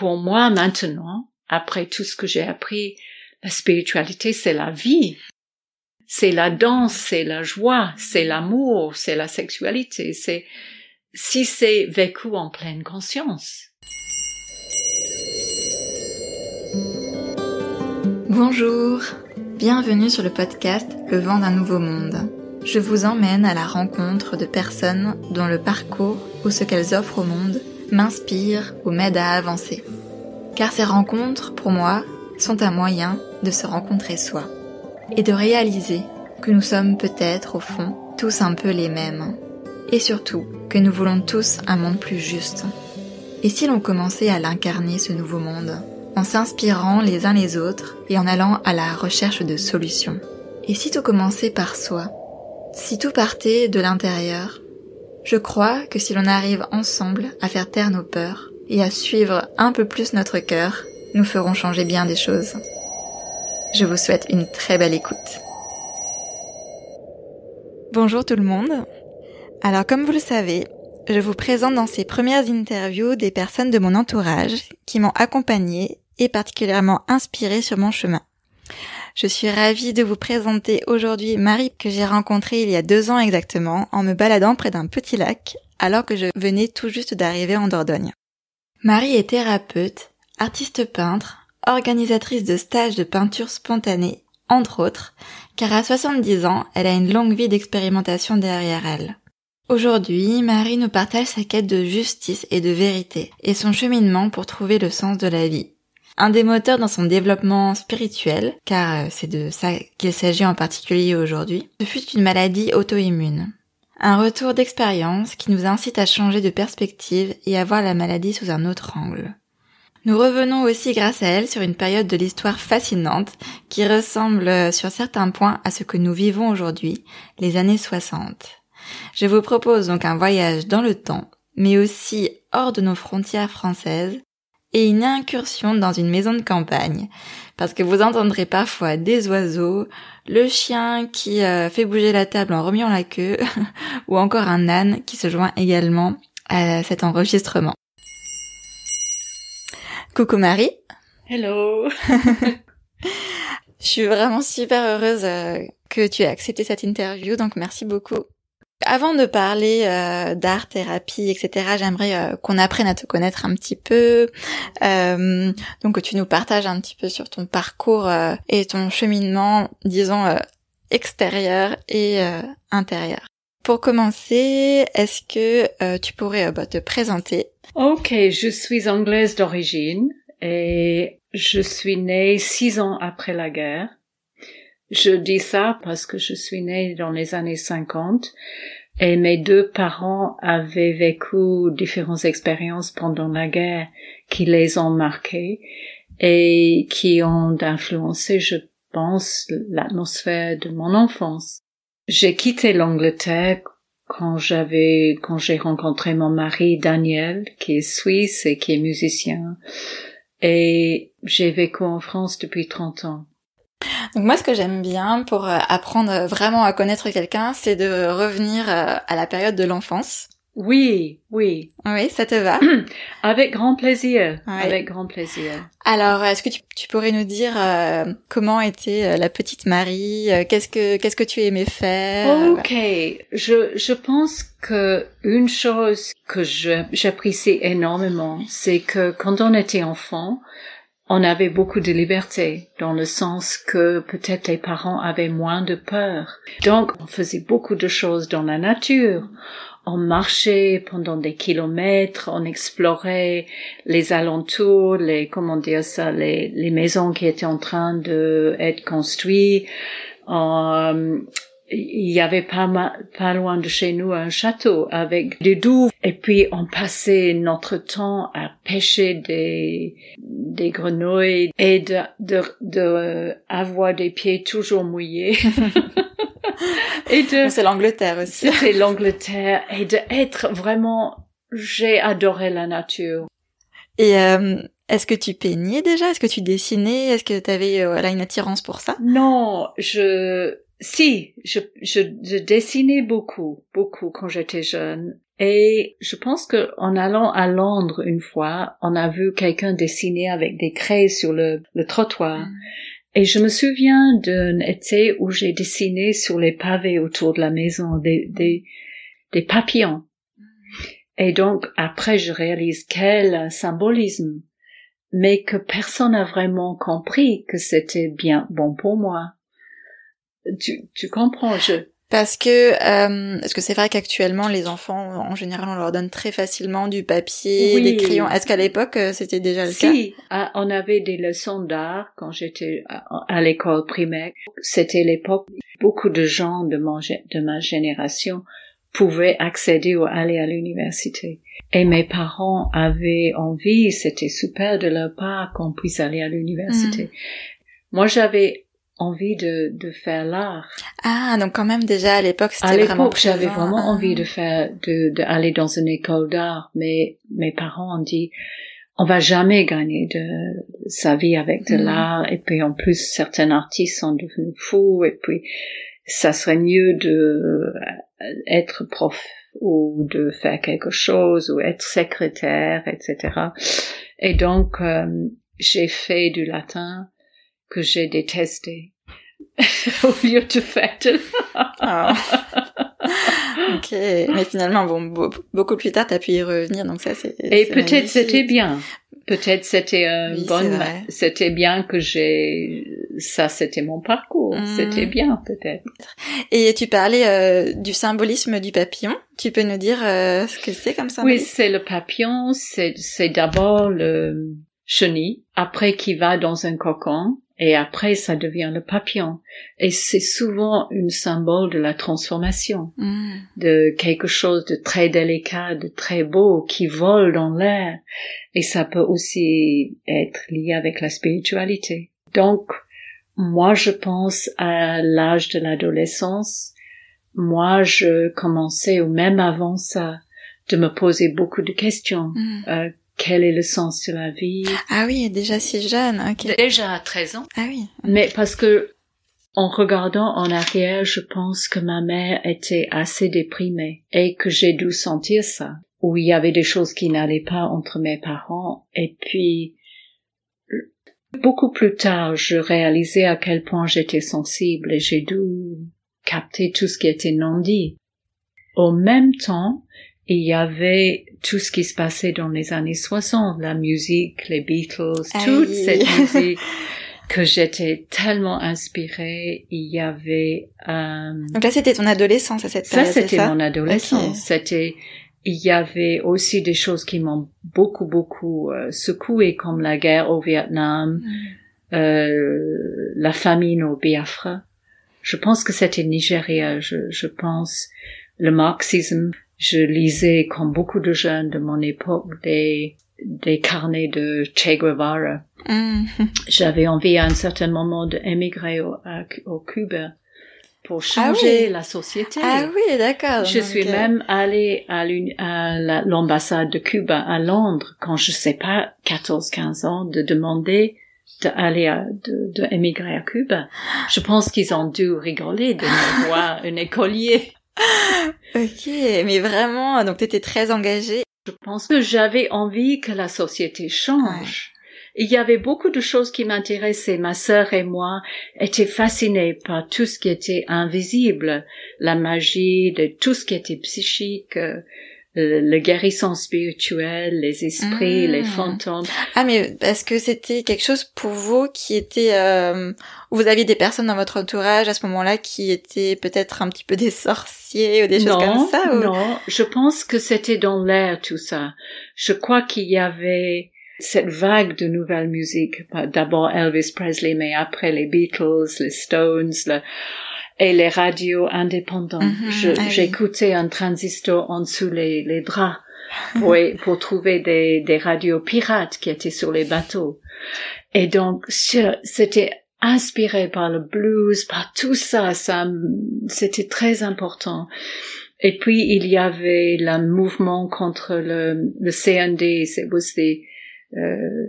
pour moi maintenant, après tout ce que j'ai appris, la spiritualité, c'est la vie. C'est la danse, c'est la joie, c'est l'amour, c'est la sexualité, si c'est vécu en pleine conscience. Bonjour, bienvenue sur le podcast Le vent d'un nouveau monde. Je vous emmène à la rencontre de personnes dont le parcours ou ce qu'elles offrent au monde m'inspire ou m'aide à avancer. Car ces rencontres, pour moi, sont un moyen de se rencontrer soi et de réaliser que nous sommes peut-être, au fond, tous un peu les mêmes. Et surtout, que nous voulons tous un monde plus juste. Et si l'on commençait à l'incarner, ce nouveau monde, en s'inspirant les uns les autres et en allant à la recherche de solutions? Et si tout commençait par soi? Si tout partait de l'intérieur? Je crois que si l'on arrive ensemble à faire taire nos peurs et à suivre un peu plus notre cœur, nous ferons changer bien des choses. Je vous souhaite une très belle écoute. Bonjour tout le monde. Alors comme vous le savez, je vous présente dans ces premières interviews des personnes de mon entourage qui m'ont accompagnée et particulièrement inspirée sur mon chemin. Je suis ravie de vous présenter aujourd'hui Marie que j'ai rencontrée il y a 2 ans exactement en me baladant près d'un petit lac alors que je venais tout juste d'arriver en Dordogne. Marie est thérapeute, artiste peintre, organisatrice de stages de peinture spontanée, entre autres, car à 70 ans, elle a une longue vie d'expérimentation derrière elle. Aujourd'hui, Marie nous partage sa quête de justice et de vérité et son cheminement pour trouver le sens de la vie. Un des moteurs dans son développement spirituel, car c'est de ça qu'il s'agit en particulier aujourd'hui, ce fut une maladie auto-immune. Un retour d'expérience qui nous incite à changer de perspective et à voir la maladie sous un autre angle. Nous revenons aussi grâce à elle sur une période de l'histoire fascinante qui ressemble sur certains points à ce que nous vivons aujourd'hui, les années 60. Je vous propose donc un voyage dans le temps, mais aussi hors de nos frontières françaises, et une incursion dans une maison de campagne, parce que vous entendrez parfois des oiseaux, le chien qui fait bouger la table en remuant la queue, ou encore un âne qui se joint également à cet enregistrement. Coucou Marie. Hello. Je suis vraiment super heureuse que tu aies accepté cette interview, donc merci beaucoup. Avant de parler d'art, thérapie, etc., j'aimerais qu'on apprenne à te connaître un petit peu, donc que tu nous partages un petit peu sur ton parcours et ton cheminement, disons, extérieur et intérieur. Pour commencer, est-ce que tu pourrais te présenter? Ok, je suis anglaise d'origine et je suis née 6 ans après la guerre. Je dis ça parce que je suis née dans les années 50 et mes 2 parents avaient vécu différentes expériences pendant la guerre qui les ont marquées et qui ont influencé, je pense, l'atmosphère de mon enfance. J'ai quitté l'Angleterre quand j'ai rencontré mon mari Daniel, qui est suisse et qui est musicien, et j'ai vécu en France depuis 30 ans. Donc moi, ce que j'aime bien pour apprendre vraiment à connaître quelqu'un, c'est de revenir à la période de l'enfance. Oui. Oui, ça te va? Avec grand plaisir, Oui. Avec grand plaisir. Alors, est-ce que tu pourrais nous dire comment était la petite Marie? Qu'est-ce que tu aimais faire? Ok, je pense que une chose que j'apprécie énormément, c'est que quand on était enfant, on avait beaucoup de liberté, dans le sens que peut-être les parents avaient moins de peur. Donc, on faisait beaucoup de choses dans la nature. On marchait pendant des kilomètres, on explorait les alentours, les maisons qui étaient en train de être construites. Il y avait pas loin de chez nous un château avec des douves. Et puis, on passait notre temps à pêcher des grenouilles et de avoir des pieds toujours mouillés. C'est l'Angleterre aussi. C'était l'Angleterre et d'être vraiment, j'ai adoré la nature. Et est-ce que tu peignais déjà? Est-ce que tu dessinais? Est-ce que tu avais une attirance pour ça? Non, je dessinais beaucoup quand j'étais jeune. Et je pense que en allant à Londres une fois, on a vu quelqu'un dessiner avec des crayons sur le trottoir. Et je me souviens d'un été où j'ai dessiné sur les pavés autour de la maison des papillons. Et donc, après, je réalise quel symbolisme, mais que personne n'a vraiment compris que c'était bien bon pour moi. Tu comprends, Parce que c'est vrai qu'actuellement, les enfants, en général, on leur donne très facilement du papier, des crayons. Est-ce qu'à l'époque, c'était déjà le cas? Si, on avait des leçons d'art quand j'étais à l'école primaire. C'était l'époque où beaucoup de gens de ma génération pouvaient accéder ou aller à l'université. Et mes parents avaient envie, c'était super de leur part qu'on puisse aller à l'université. Moi, j'avais envie de faire l'art. Ah, donc quand même déjà à l'époque c'était vraiment présent. J'avais vraiment envie d'aller dans une école d'art, mais mes parents ont dit on va jamais gagner de sa vie avec de l'art, et puis en plus certains artistes sont devenus fous, et puis ça serait mieux de être prof ou de faire quelque chose ou être secrétaire, etc. Et donc j'ai fait du latin que j'ai détesté au lieu de faire de Ok, mais finalement, bon, beaucoup plus tard, t'as pu y revenir, donc ça, c'est. Et peut-être c'était bien. Peut-être c'était c'était bien que c'était mon parcours. C'était bien, peut-être. Et tu parlais du symbolisme du papillon. Tu peux nous dire ce que c'est comme symbolisme? Oui, c'est le papillon. C'est d'abord le chenille, après qui va dans un cocon. Et après, ça devient le papillon. Et c'est souvent un symbole de la transformation, de quelque chose de très délicat, de très beau, qui vole dans l'air. Et ça peut aussi être lié avec la spiritualité. Donc, moi, je pense à l'âge de l'adolescence. Moi, je commençais, ou même avant ça, de me poser beaucoup de questions. Quel est le sens de la vie? Ah oui, déjà si jeune, ok. Déjà à 13 ans. Ah oui. Mais parce que, en regardant en arrière, je pense que ma mère était assez déprimée et que j'ai dû sentir ça. Où il y avait des choses qui n'allaient pas entre mes parents. Et puis, beaucoup plus tard, je réalisais à quel point j'étais sensible et j'ai dû capter tout ce qui était non dit. Au même temps, il y avait tout ce qui se passait dans les années 60, la musique, les Beatles, toute cette musique que j'étais tellement inspirée. Il y avait... Donc là, c'était ton adolescence à cette période, ça, c'était mon adolescence. Okay. Il y avait aussi des choses qui m'ont beaucoup secouée, comme la guerre au Vietnam, la famine au Biafra. Je pense que c'était Nigeria, je pense, le marxisme. Je lisais, comme beaucoup de jeunes de mon époque, des carnets de Che Guevara. J'avais envie à un certain moment d'émigrer au Cuba pour changer la société. Ah oui, d'accord. Je suis même allée à l'ambassade de Cuba à Londres quand je sais pas, 14-15 ans, de demander d'émigrer à Cuba. Je pense qu'ils ont dû rigoler de me voir un écolier. Ok, mais vraiment, donc t'étais très engagée. Je pense que j'avais envie que la société change. Il y avait beaucoup de choses qui m'intéressaient. Ma sœur et moi étaient fascinés par tout ce qui était invisible, la magie, de tout ce qui était psychique, le guérison spirituel, les esprits, les fantômes. Ah, mais est-ce que c'était quelque chose pour vous qui était... vous aviez des personnes dans votre entourage à ce moment-là qui étaient peut-être un petit peu des sorciers ou des choses comme ça? Non, je pense que c'était dans l'air tout ça. Je crois qu'il y avait cette vague de nouvelle musique. D'abord Elvis Presley, mais après les Beatles, les Stones, et les radios indépendantes. J'écoutais un transistor en dessous les draps pour trouver des radios pirates qui étaient sur les bateaux. Et donc, c'était inspiré par le blues, par tout ça, c'était très important. Et puis, il y avait le mouvement contre le CND, c'était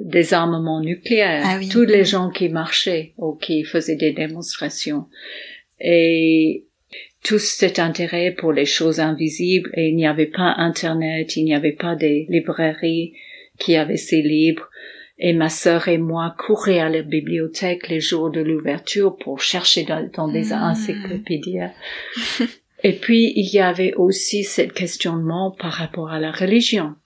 des armements nucléaires. Tous les gens qui marchaient ou qui faisaient des démonstrations. Et tout cet intérêt pour les choses invisibles, et il n'y avait pas Internet, il n'y avait pas des librairies qui avaient ces livres. Et ma sœur et moi courions à la bibliothèque les jours de l'ouverture pour chercher dans des encyclopédies. Et puis, il y avait aussi ce questionnement par rapport à la religion,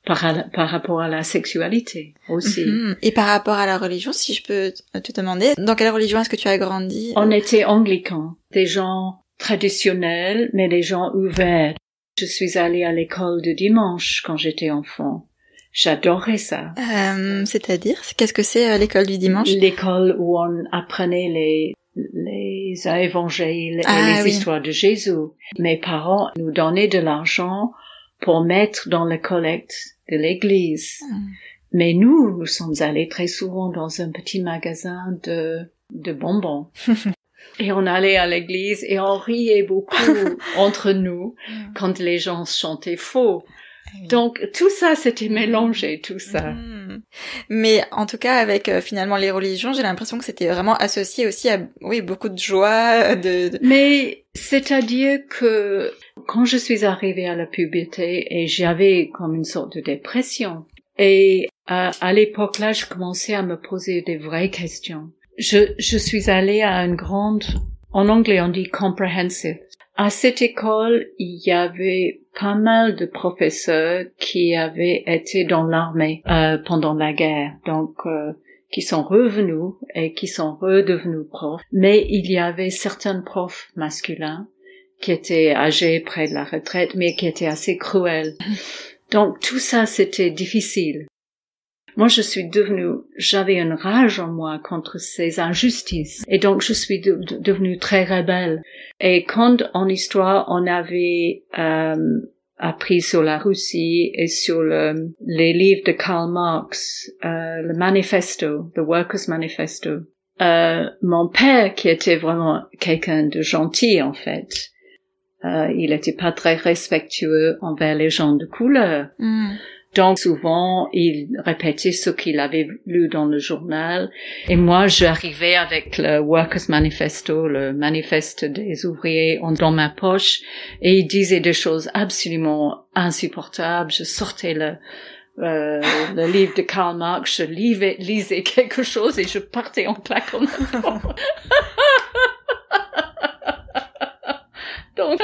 par rapport à la sexualité aussi. Et par rapport à la religion, si je peux te demander, dans quelle religion est-ce que tu as grandi? On était anglicans, des gens traditionnels, mais des gens ouverts. Je suis allée à l'école de dimanche quand j'étais enfant. J'adorais ça. C'est-à-dire, qu'est-ce que c'est l'école du dimanche? L'école où on apprenait les évangiles et les histoires de Jésus. Mes parents nous donnaient de l'argent pour mettre dans la collecte de l'église. Mais nous sommes allés très souvent dans un petit magasin de bonbons. Et on allait à l'église et on riait beaucoup entre nous quand les gens chantaient faux. Donc tout ça, c'était mélangé, tout ça. Mais en tout cas, avec finalement les religions, j'ai l'impression que c'était vraiment associé aussi à beaucoup de joie. Mais c'est-à-dire que quand je suis arrivée à la puberté, et j'avais comme une sorte de dépression, et à l'époque-là, je commençais à me poser des vraies questions. Je suis allée à une grande, en anglais on dit comprehensive. À cette école, il y avait pas mal de professeurs qui avaient été dans l'armée pendant la guerre, donc qui sont revenus et qui sont redevenus profs. Mais il y avait certains profs masculins qui étaient âgés près de la retraite, mais qui étaient assez cruels. Donc tout ça, c'était difficile. Moi, j'avais une rage en moi contre ces injustices. Et donc, je suis devenue très rebelle. Et quand, en histoire, on avait appris sur la Russie et sur les livres de Karl Marx, le manifesto, The Workers' Manifesto, mon père, qui était vraiment quelqu'un de gentil, en fait, il n'était pas très respectueux envers les gens de couleur. Donc souvent, il répétait ce qu'il avait lu dans le journal. Et moi, j'arrivais avec le Workers' Manifesto, le manifeste des ouvriers, dans ma poche. Et il disait des choses absolument insupportables. Je sortais le livre de Karl Marx, je lisais quelque chose et je partais en claquant. Donc,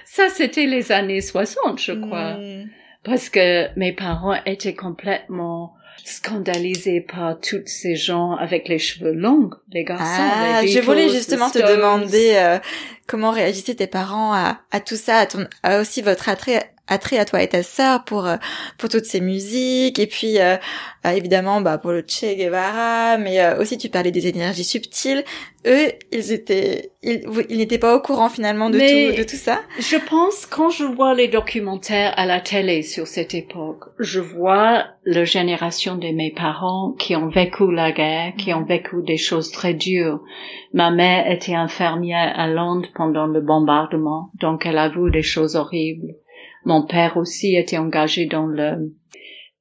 ça, c'était les années 60, je crois. Parce que mes parents étaient complètement scandalisés par tous ces gens avec les cheveux longs, les garçons. Les Beatles, je voulais justement te demander comment réagissaient tes parents à tout ça, à aussi votre attrait à toi et ta sœur pour toutes ces musiques, et puis évidemment pour le Che Guevara, mais aussi tu parlais des énergies subtiles. Eux, ils n'étaient pas au courant finalement de tout ça. Je pense, quand je vois les documentaires à la télé sur cette époque, je vois la génération de mes parents qui ont vécu la guerre, qui ont vécu des choses très dures. Ma mère était infirmière à Londres pendant le bombardement, donc elle a vu des choses horribles. Mon père aussi était engagé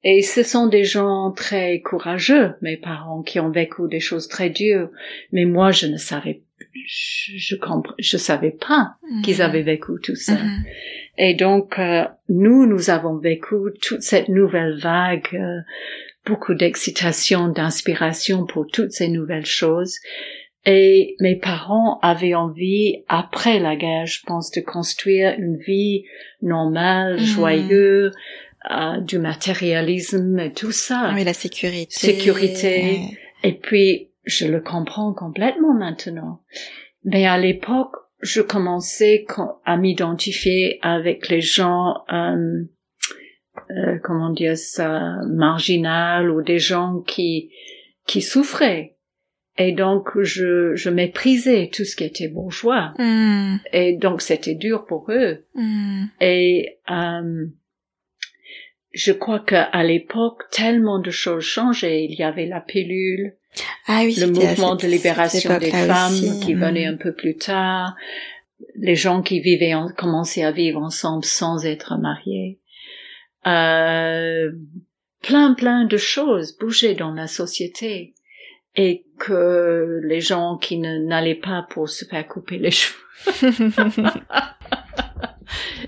et ce sont des gens très courageux, mes parents, qui ont vécu des choses très dures. Mais moi, je ne savais, je savais pas qu'ils avaient vécu tout ça. Et donc, nous avons vécu toute cette nouvelle vague, beaucoup d'excitation, d'inspiration pour toutes ces nouvelles choses. Et mes parents avaient envie, après la guerre, je pense, de construire une vie normale, joyeuse, du matérialisme et tout ça. Oui, la sécurité. Et puis, je le comprends complètement maintenant. Mais à l'époque, je commençais à m'identifier avec les gens, comment dire ça, marginal, ou des gens qui souffraient. Et donc, je méprisais tout ce qui était bourgeois. Et donc, c'était dur pour eux. Et je crois qu'à l'époque, tellement de choses changeaient. Il y avait la pilule, le mouvement de libération des femmes qui venait un peu plus tard. Les gens qui commençaient à vivre ensemble sans être mariés. Plein de choses bougeaient dans la société. et que les gens qui n'allaient pas pour se faire couper les cheveux.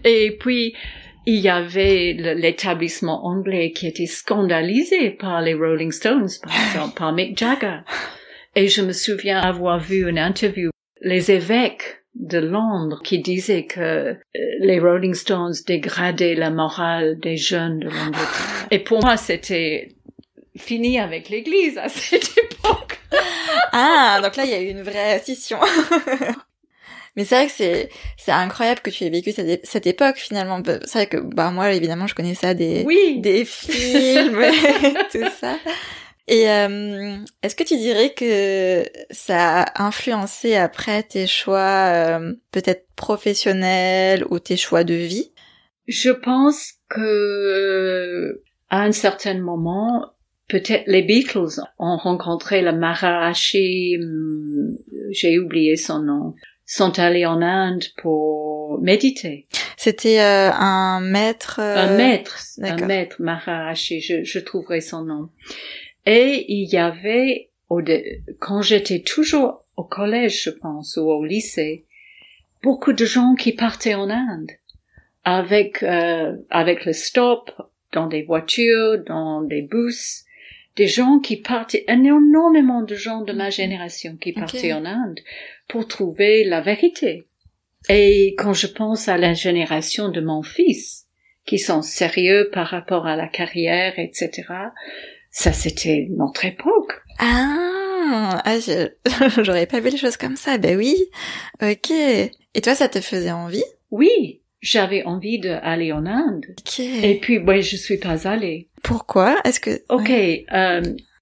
Et puis, il y avait l'établissement anglais qui était scandalisé par les Rolling Stones, par exemple, par Mick Jagger. Et je me souviens avoir vu une interview, les évêques de Londres qui disaient que les Rolling Stones dégradaient la morale des jeunes de l'Angleterre. Et pour moi, c'était fini avec l'église à cette époque. Ah, donc là, il y a eu une vraie scission. Mais c'est vrai que c'est incroyable que tu aies vécu cette époque, finalement. C'est vrai que, moi, évidemment, je connais ça des films, tout ça. Et, est-ce que tu dirais que ça a influencé après tes choix, peut-être professionnels ou tes choix de vie? Je pense que, à un certain moment, peut-être les Beatles ont rencontré la Maharishi, j'ai oublié son nom, sont allés en Inde pour méditer. C'était un maître... Un maître Maharishi, je trouverai son nom. Et il y avait, quand j'étais toujours au collège, je pense, ou au lycée, beaucoup de gens qui partaient en Inde avec le stop, dans des voitures, dans des bus, des gens qui partaient, énormément de gens de ma génération qui partaient en Inde pour trouver la vérité. Et quand je pense à la génération de mon fils, qui sont sérieux par rapport à la carrière, etc., ça, c'était notre époque. J'aurais pas vu les choses comme ça. Ben oui. Ok. Et toi, ça te faisait envie? Oui. J'avais envie d'aller en Inde. Okay. Et puis, je suis pas allée. Pourquoi? Est-ce que...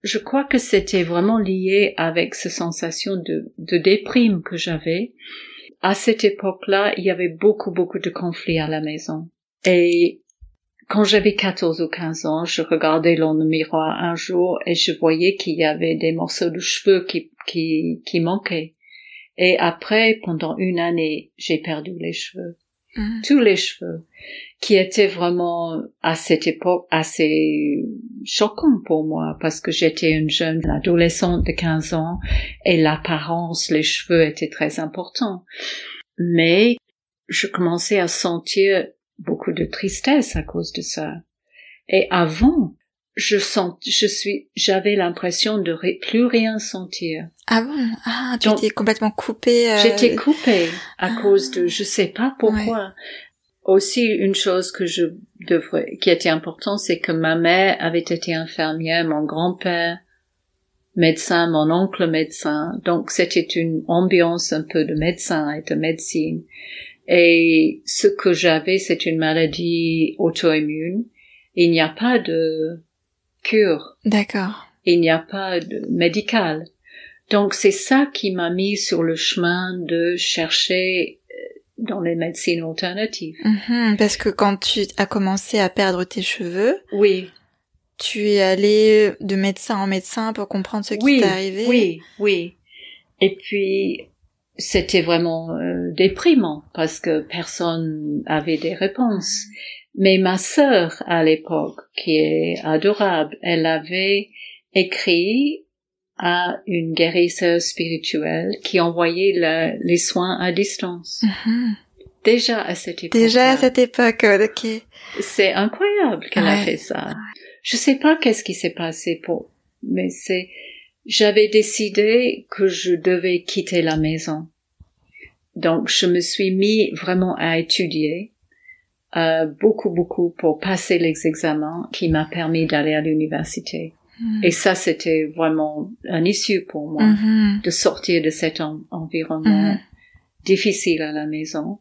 Je crois que c'était vraiment lié avec cette sensation de déprime que j'avais. À cette époque-là, il y avait beaucoup de conflits à la maison. Et quand j'avais 14 ou 15 ans, je regardais dans le miroir un jour et je voyais qu'il y avait des morceaux de cheveux qui manquaient. Et après, pendant une année, j'ai perdu les cheveux. Tous les cheveux, qui étaient vraiment, à cette époque, assez choquants pour moi, parce que j'étais une jeune adolescente de 15 ans, et l'apparence, les cheveux étaient très importants. Mais, je commençais à sentir beaucoup de tristesse à cause de ça. Et avant, j'avais l'impression de plus rien sentir. Ah bon? Ah, tu étais complètement coupée. J'étais coupée à cause de, je sais pas pourquoi. Ouais. Aussi, une chose qui était importante, c'est que ma mère avait été infirmière, mon grand-père médecin, mon oncle médecin. Donc, c'était une ambiance un peu de médecin et de médecine. Et ce que j'avais, c'est une maladie auto-immune. Il n'y a pas de cure. D'accord. Il n'y a pas de médical. Donc, c'est ça qui m'a mis sur le chemin de chercher dans les médecines alternatives. Parce que quand tu as commencé à perdre tes cheveux, oui, tu es allé de médecin en médecin pour comprendre ce qui t'est arrivé. Oui. Et puis, c'était vraiment déprimant parce que personne avait des réponses. Mais ma sœur, à l'époque, qui est adorable, elle avait écrit à une guérisseuse spirituelle qui envoyait les soins à distance. Déjà à cette époque. Ok. C'est incroyable qu'elle a fait ça. Je sais pas qu'est-ce qui s'est passé mais j'avais décidé que je devais quitter la maison. Donc, je me suis mis vraiment à étudier, beaucoup pour passer les examens qui m'a permis d'aller à l'université. Et ça, c'était vraiment un issue pour moi, de sortir de cet environnement difficile à la maison.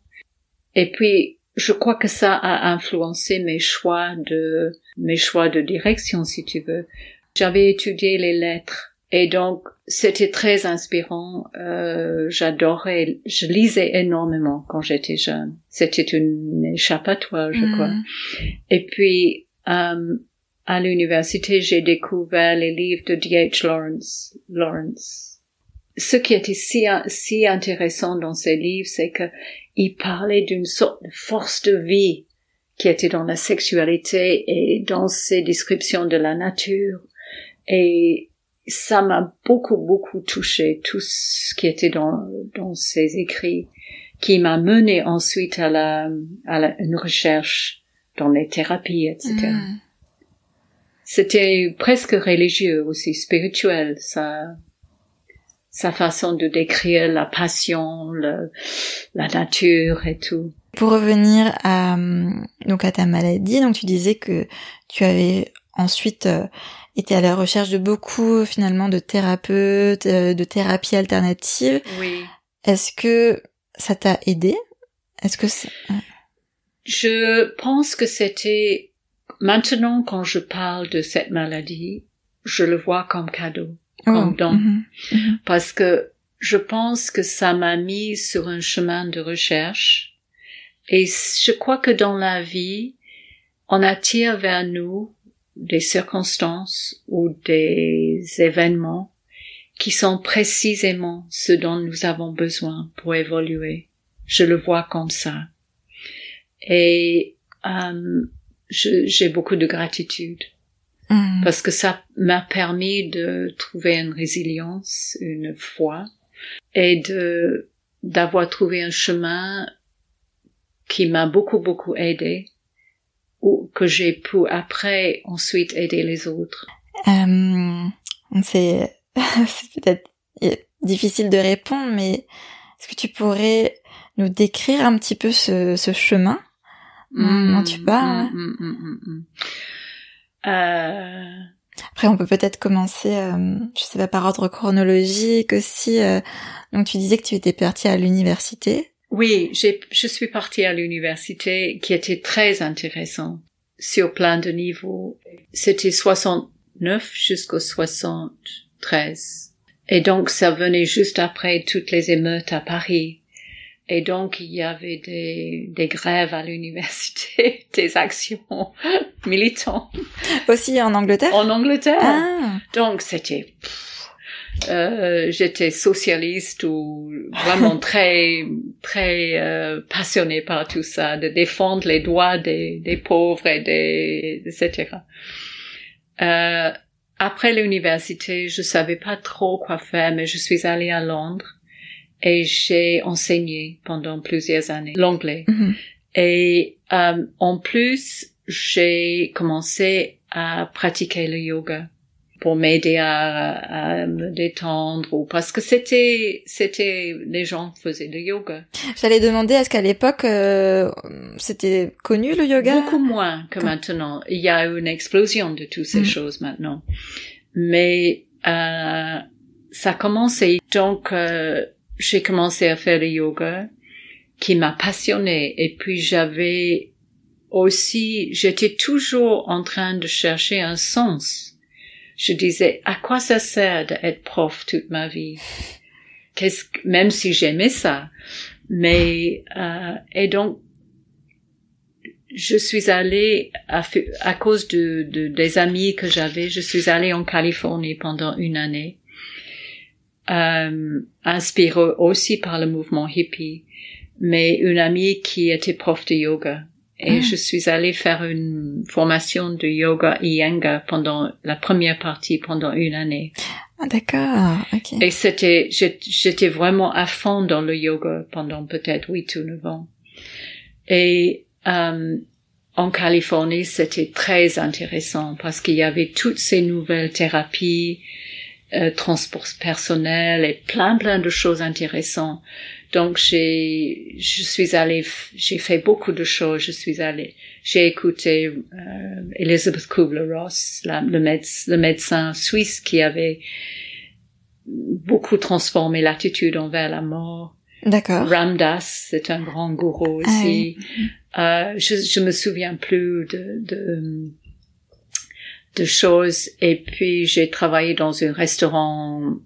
Et puis, je crois que ça a influencé mes choix de direction, si tu veux. J'avais étudié les lettres. Et donc, c'était très inspirant. J'adorais, je lisais énormément quand j'étais jeune. C'était une échappatoire, je crois. Et puis, à l'université, j'ai découvert les livres de D.H. Lawrence. Ce qui était si intéressant dans ces livres, c'est que il parlait d'une sorte de force de vie qui était dans la sexualité et dans ses descriptions de la nature. Et ça m'a beaucoup touché, tout ce qui était dans ses écrits, qui m'a mené ensuite à une recherche dans les thérapies, etc. C'était presque religieux aussi, spirituel, sa façon de décrire la passion, la nature et tout. Pour revenir à ta maladie, donc tu disais que tu avais ensuite été à la recherche de beaucoup finalement de thérapeutes, de thérapies alternatives. Oui. Est-ce que ça t'a aidé? Je pense que c'était, maintenant quand je parle de cette maladie, je le vois comme cadeau, comme don. Parce que je pense que ça m'a mis sur un chemin de recherche. Et je crois que dans la vie, on attire vers nous des circonstances ou des événements qui sont précisément ce dont nous avons besoin pour évoluer. Je le vois comme ça. Et j'ai beaucoup de gratitude parce que ça m'a permis de trouver une résilience, une foi, et d'avoir trouvé un chemin qui m'a beaucoup aidé, ou que j'ai pu après ensuite aider les autres. C'est peut-être difficile de répondre, mais est-ce que tu pourrais nous décrire un petit peu ce chemin dont tu parles? Après, on peut peut-être commencer, je sais pas, par ordre chronologique aussi. Donc, tu disais que tu étais partie à l'université. Oui, je suis partie à l'université qui était très intéressant sur plein de niveaux. C'était 69 jusqu'au 73. Et donc, ça venait juste après toutes les émeutes à Paris. Et donc, il y avait des grèves à l'université, des actions militantes. Aussi en Angleterre? En Angleterre. Ah. Donc, c'était... j'étais socialiste ou vraiment très passionnée par tout ça, de défendre les droits des pauvres et etc. Après l'université, je savais pas trop quoi faire, mais je suis allée à Londres et j'ai enseigné pendant plusieurs années l'anglais. Et en plus, j'ai commencé à pratiquer le yoga pour m'aider à me détendre, ou parce que c'était les gens faisaient le yoga. J'allais demander, est-ce qu'à l'époque c'était connu le yoga? Beaucoup moins que maintenant. Il y a une explosion de toutes ces choses maintenant. Mais ça a commencé. Donc j'ai commencé à faire le yoga qui m'a passionnée, et puis j'étais toujours en train de chercher un sens. Je disais, à quoi ça sert d'être prof toute ma vie? Même si j'aimais ça. Mais, et donc, je suis allée, à cause des amis que j'avais, je suis allée en Californie pendant une année, inspirée aussi par le mouvement hippie, mais une amie qui était prof de yoga. Et je suis allée faire une formation de yoga Iyengar pendant la première partie pendant une année. Ah, d'accord, ok. Et j'étais vraiment à fond dans le yoga pendant peut-être 8 ou 9 ans. Et en Californie, c'était très intéressant parce qu'il y avait toutes ces nouvelles thérapies, transport personnel et plein de choses intéressantes. Donc j'ai fait beaucoup de choses. J'ai écouté Elizabeth Kubler-Ross, le médecin suisse qui avait beaucoup transformé l'attitude envers la mort. D'accord. Ram Dass, c'est un grand gourou aussi. Ah oui. Je me souviens plus de choses. Et puis j'ai travaillé dans un restaurant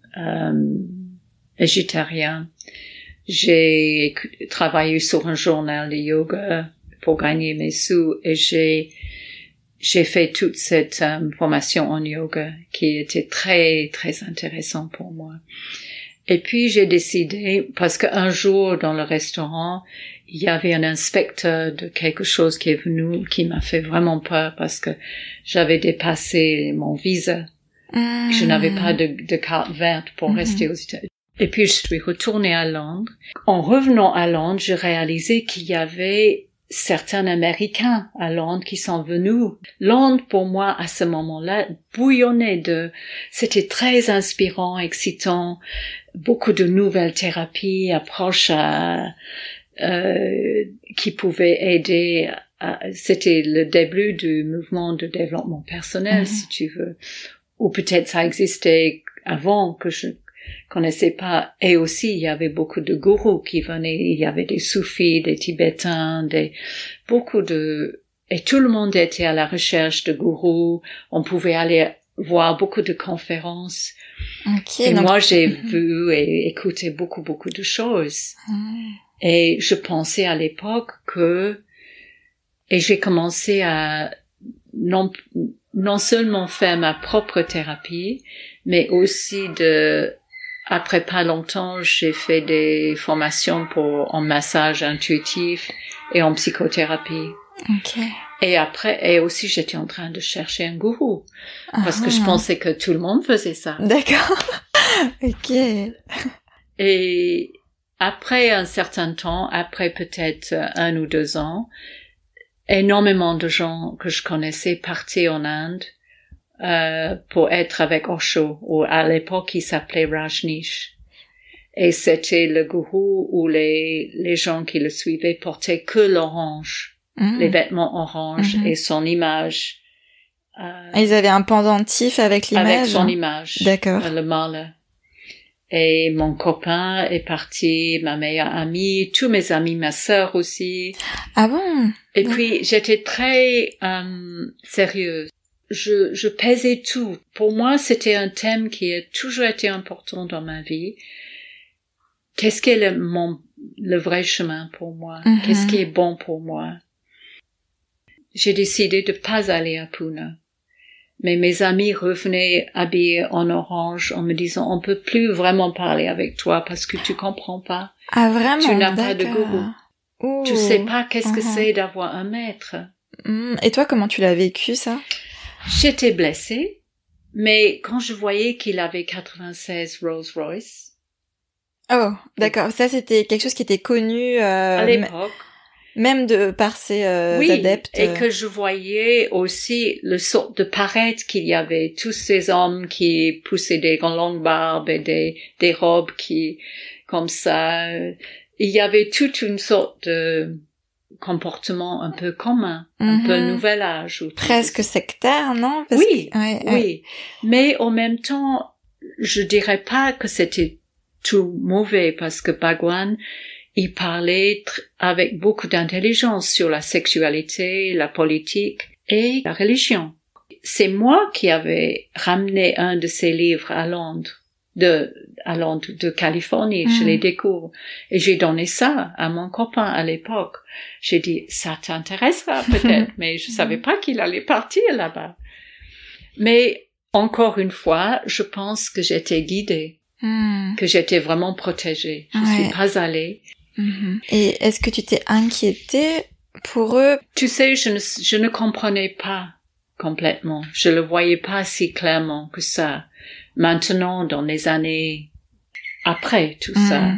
végétarien. J'ai travaillé sur un journal de yoga pour gagner mes sous, et j'ai fait toute cette formation en yoga qui était très intéressant pour moi. Et puis j'ai décidé, parce qu'un jour dans le restaurant, il y avait un inspecteur de quelque chose qui est venu, qui m'a fait vraiment peur parce que j'avais dépassé mon visa Je n'avais pas de carte verte pour rester aux États-Unis. Et puis je suis retournée à Londres. En revenant à Londres, j'ai réalisé qu'il y avait certains Américains à Londres qui sont venus. Londres, pour moi, à ce moment-là, bouillonnait c'était très inspirant, excitant, beaucoup de nouvelles thérapies, approches qui pouvaient aider. C'était le début du mouvement de développement personnel, si tu veux. Ou peut-être ça existait avant que je connaissais pas. Et aussi, il y avait beaucoup de gourous qui venaient. Il y avait des soufis, des tibétains, et tout le monde était à la recherche de gourous. On pouvait aller voir beaucoup de conférences. Et donc, moi, j'ai vu et écouté beaucoup de choses. Et je pensais à l'époque et j'ai commencé à non seulement faire ma propre thérapie, mais aussi après pas longtemps, j'ai fait des formations en massage intuitif et en psychothérapie. Et aussi, j'étais en train de chercher un gourou. Parce que je pensais que tout le monde faisait ça. D'accord. Ok. Et après un certain temps, après peut-être 1 ou 2 ans, énormément de gens que je connaissais partaient en Inde pour être avec Osho, ou à l'époque il s'appelait Rajneesh. Et c'était le gourou où les gens qui le suivaient portaient que l'orange, les vêtements orange et son image. Ils avaient un pendentif avec l'image. Avec son image. D'accord. Le mâle. Et mon copain est parti, ma meilleure amie, tous mes amis, ma sœur aussi. Ah bon? Et puis, j'étais très sérieuse. Je pesais tout. Pour moi, c'était un thème qui a toujours été important dans ma vie. Qu'est-ce qui est le vrai chemin pour moi? Qu'est-ce qui est bon pour moi? J'ai décidé de pas aller à Pune. Mais mes amis revenaient habillés en orange en me disant, on peut plus vraiment parler avec toi parce que tu comprends pas. Ah, vraiment? Tu n'as pas de gourou. Ouh. Tu sais pas qu'est-ce que c'est d'avoir un maître. Et toi, comment tu l'as vécu, ça? J'étais blessée, mais quand je voyais qu'il avait 96 Rolls-Royce. Oh, d'accord. Ça, c'était quelque chose qui était connu, à l'époque. Même par ses adeptes. Et que je voyais aussi le sort de paraître qu'il y avait tous ces hommes qui poussaient des longues barbes et des robes comme ça. Il y avait toute une sorte de comportement un peu commun, un peu nouvel âge. Presque sectaire, non? Oui. Mais en même temps, je dirais pas que c'était tout mauvais parce que Bhagwan, il parlait avec beaucoup d'intelligence sur la sexualité, la politique et la religion. C'est moi qui avais ramené un de ses livres à Londres, de Californie. Je les découvre. Et j'ai donné ça à mon copain à l'époque. J'ai dit, ça t'intéressera peut-être, mais je savais pas qu'il allait partir là-bas. Mais encore une fois, je pense que j'étais guidée, que j'étais vraiment protégée. Je suis pas allée. Et est-ce que tu t'es inquiétée pour eux? Tu sais, je ne comprenais pas complètement. Je le voyais pas si clairement que ça. Maintenant, dans les années après tout ça,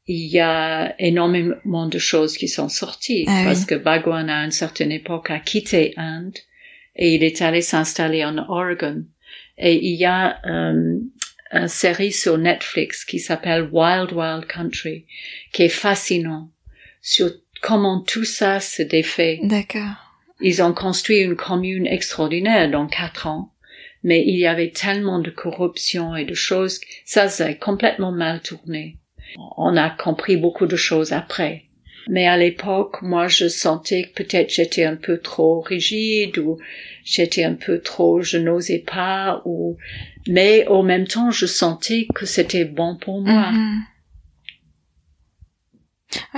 il y a énormément de choses qui sont sorties parce que Bhagwan à une certaine époque a quitté Inde et il est allé s'installer en Oregon. Et il y a une série sur Netflix qui s'appelle Wild Wild Country, qui est fascinant sur comment tout ça se défait. D'accord. Ils ont construit une commune extraordinaire dans 4 ans, mais il y avait tellement de corruption et de choses, ça s'est complètement mal tourné. On a compris beaucoup de choses après. Mais à l'époque, moi, je sentais que peut-être j'étais un peu trop rigide ou j'étais un peu trop, je n'osais pas mais en même temps, je sentais que c'était bon pour moi.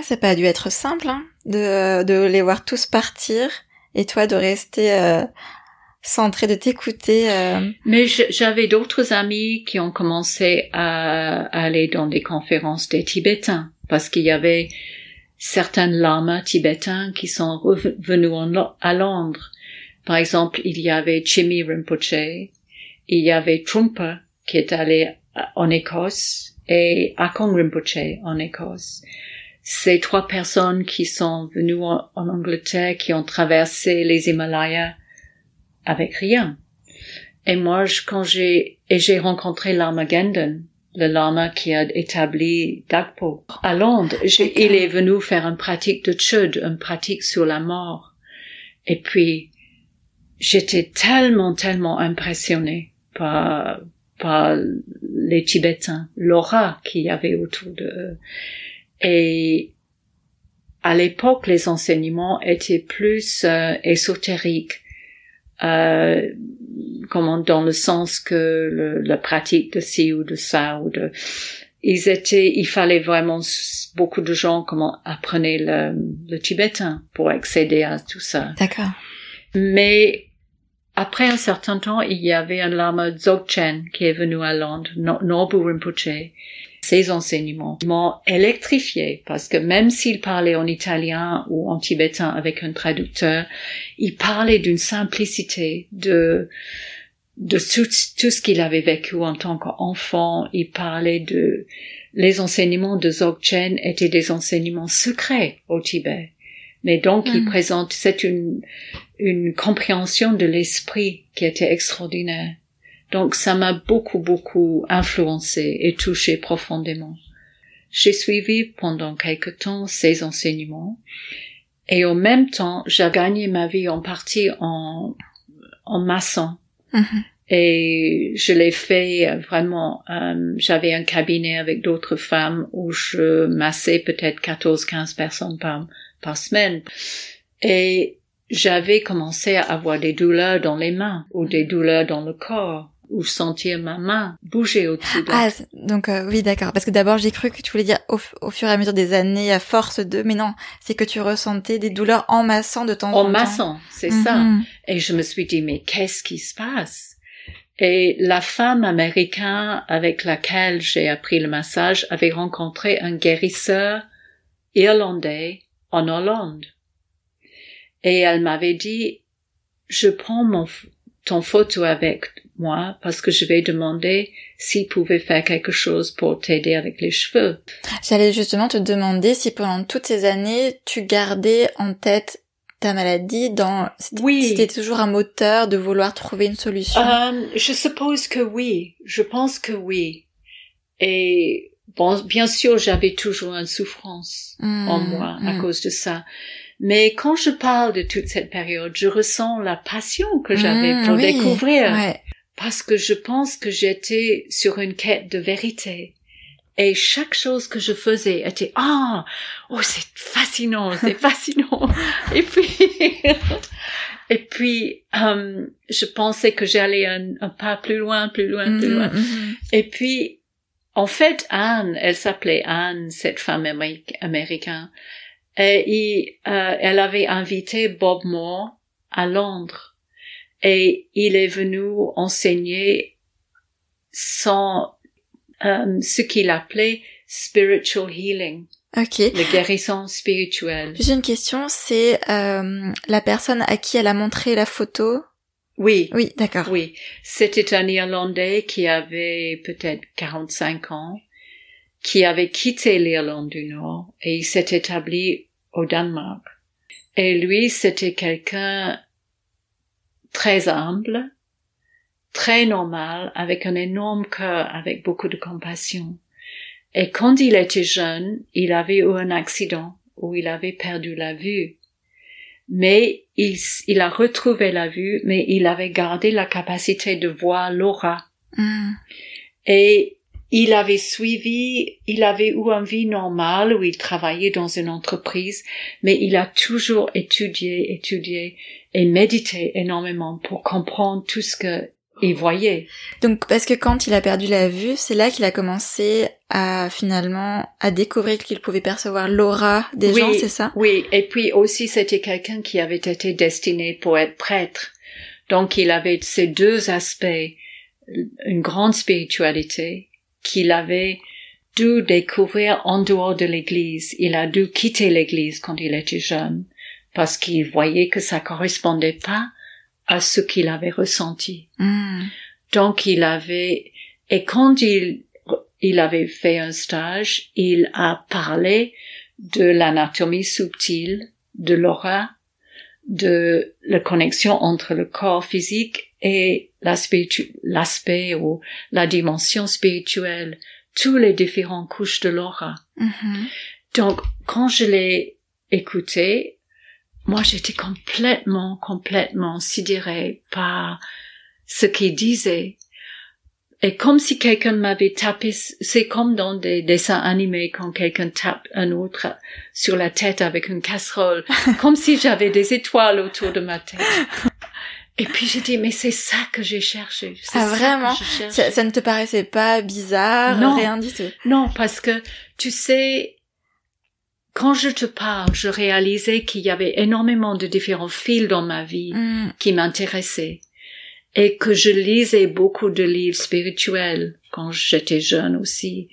Ça n'a pas dû être simple, hein, de les voir tous partir et toi de rester centré, de t'écouter. Mais j'avais d'autres amis qui ont commencé à aller dans des conférences des Tibétains parce qu'il y avait certains lamas tibétains qui sont revenus à Londres. Par exemple, il y avait Chimi Rinpoche il y avait Trungpa qui est allé en Écosse et Akong Rinpoche en Écosse. Ces 3 personnes qui sont venues en Angleterre, qui ont traversé les Himalayas avec rien. Et moi, j'ai rencontré Lama Gendon, le lama qui a établi Dagpo à Londres. Il est venu faire une pratique de Chöd, une pratique sur la mort. Et puis, j'étais tellement impressionnée par les Tibétains, l'aura qu'il y avait autour d'eux. Et à l'époque, les enseignements étaient plus ésotériques, comment, dans le sens que la pratique de ci ou de ça il fallait vraiment beaucoup de gens comment apprenaient le tibétain pour accéder à tout ça. D'accord. Mais après un certain temps, il y avait un lama Dzogchen qui est venu à Londres, Norbu Rinpoche. Ses enseignements m'ont électrifié parce que même s'il parlait en italien ou en tibétain avec un traducteur, il parlait d'une simplicité de tout ce qu'il avait vécu en tant qu'enfant. Il parlait les enseignements de Dzogchen étaient des enseignements secrets au Tibet. Mais donc, il présente, c'est une compréhension de l'esprit qui était extraordinaire. Donc, ça m'a beaucoup influencé et touché profondément. J'ai suivi pendant quelque temps ces enseignements et en même temps, j'ai gagné ma vie en partie en maçon. Et je l'ai fait vraiment, j'avais un cabinet avec d'autres femmes où je massais peut-être 14-15 personnes par semaine. Et j'avais commencé à avoir des douleurs dans les mains ou des douleurs dans le corps, ou sentir ma main bouger au-dessus de la... donc oui, d'accord. Parce que d'abord, j'ai cru que tu voulais dire au fur et à mesure des années, à force de... Mais non, c'est que tu ressentais des douleurs en massant de temps en temps. En massant, c'est ça. Et je me suis dit, mais qu'est-ce qui se passe? Et la femme américaine avec laquelle j'ai appris le massage avait rencontré un guérisseur irlandais en Hollande. Et elle m'avait dit, je prends ton photo avec moi parce que je vais demander s'il pouvait faire quelque chose pour t'aider avec les cheveux. J'allais justement te demander si pendant toutes ces années, tu gardais en tête ta maladie c'était toujours un moteur de vouloir trouver une solution. Je suppose que oui. Je pense que oui. Et bon, bien sûr, j'avais toujours une souffrance en moi à cause de ça. Mais quand je parle de toute cette période, je ressens la passion que j'avais pour découvrir. Ouais. Parce que je pense que j'étais sur une quête de vérité. Et chaque chose que je faisais était, c'est fascinant, c'est fascinant. Et puis, je pensais que j'allais un pas plus loin. Et puis, en fait, Anne, elle s'appelait Anne, cette femme américaine. Et elle avait invité Bob Moore à Londres. Et il est venu enseigner ce qu'il appelait spiritual healing. Ok. La guérison spirituelle. J'ai une question, c'est la personne à qui elle a montré la photo. Oui. Oui, d'accord. Oui. C'était un Irlandais qui avait peut-être 45 ans, qui avait quitté l'Irlande du Nord et il s'est établi au Danemark. Et lui, c'était quelqu'un très humble, très normal, avec un énorme cœur, avec beaucoup de compassion. Et quand il était jeune, il avait eu un accident où il avait perdu la vue. Mais il a retrouvé la vue, mais il avait gardé la capacité de voir l'aura. Et il avait eu une vie normale où il travaillait dans une entreprise, mais il a toujours étudié et médité énormément pour comprendre tout ce qu'il voyait. Donc, parce que quand il a perdu la vue, c'est là qu'il a commencé à découvrir qu'il pouvait percevoir l'aura des gens, c'est ça? Oui, et puis aussi c'était quelqu'un qui avait été destiné pour être prêtre. Donc il avait ces deux aspects, une grande spiritualité qu'il avait dû découvrir en dehors de l'église. Il a dû quitter l'église quand il était jeune parce qu'il voyait que ça correspondait pas à ce qu'il avait ressenti. Donc et quand il avait fait un stage, il a parlé de l'anatomie subtile, de l'aura, de la connexion entre le corps physique et l'aspect ou la dimension spirituelle, tous les différentes couches de l'aura. Mm-hmm. Donc, quand je l'ai écouté, moi, j'étais complètement sidérée par ce qu'il disait. Et comme si quelqu'un m'avait tapé, c'est comme dans des dessins animés quand quelqu'un tape un autre sur la tête avec une casserole, comme si j'avais des étoiles autour de ma tête. Et puis j'ai dit, mais c'est ça que j'ai cherché. Ah, vraiment? Ça ne te paraissait pas bizarre? Non. Rien du tout? Non, parce que, tu sais, quand je te parle, je réalisais qu'il y avait énormément de différents fils dans ma vie qui m'intéressaient. Et que je lisais beaucoup de livres spirituels quand j'étais jeune aussi,